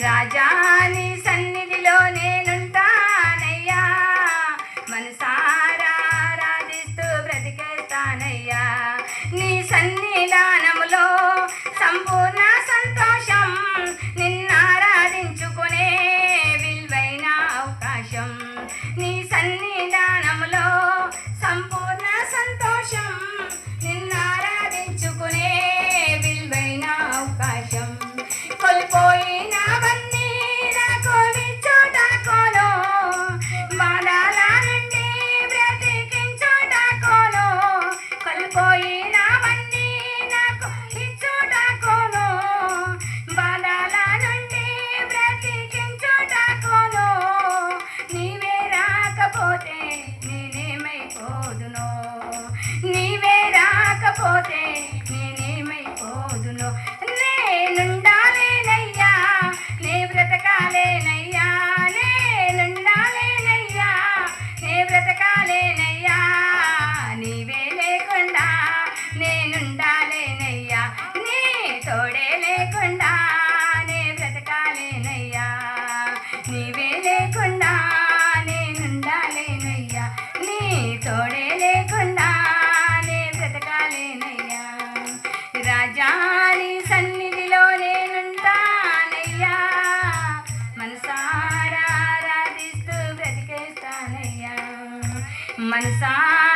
రాజా నీ సన్నిధిలో నేనుంటానయ్యా, మనసారా ఆరాధిస్తూ బ్రతికేస్తానయ్యా. నీ సన్నిధానములో సంపూర్ణ సంతోషం, నిన్నారాధించుకునే విలువైన అవకాశం. నీ సన్నిధానములో సంపూర్ణ సంతోషం, నిన్నారాధించుకునే విలువైన అవకాశం. కోల్పోయినవన్నీ నాకు ఇచ్చుటకును, బాధల నుండి బ్రతికించుటకును. కోల్పోయినవన్నీ నాకు ఇచ్చుటకును, బాధల నుండి బ్రతికించుటకును. నీవే రాకపోతే నేనేమైపోదును, నీవే రాకపోతే నేనేమైపోదును. నేనుండాలేనయ్యా, నే బ్రతకాలేనయ్యా, నేనుండాలేనయ్యా, నే బ్రతకాలేనయ్యా. నీవే లేకుండా నేనుండాలేనయ్యా, నీ తోడే లేకుండా నే బ్రతకాలేనయ్యా. నీవే లేకుండా నేనుండాలేనయ్యా, నీ తోడే లేకుండా నే బ్రతకాలేనయ్యా. రాజా నీ సన్నిధిలో నేనుంటానయ్యా, మనసారా ఆరాధిస్తూ బ్రతికేస్తానయ్యా. మనసారా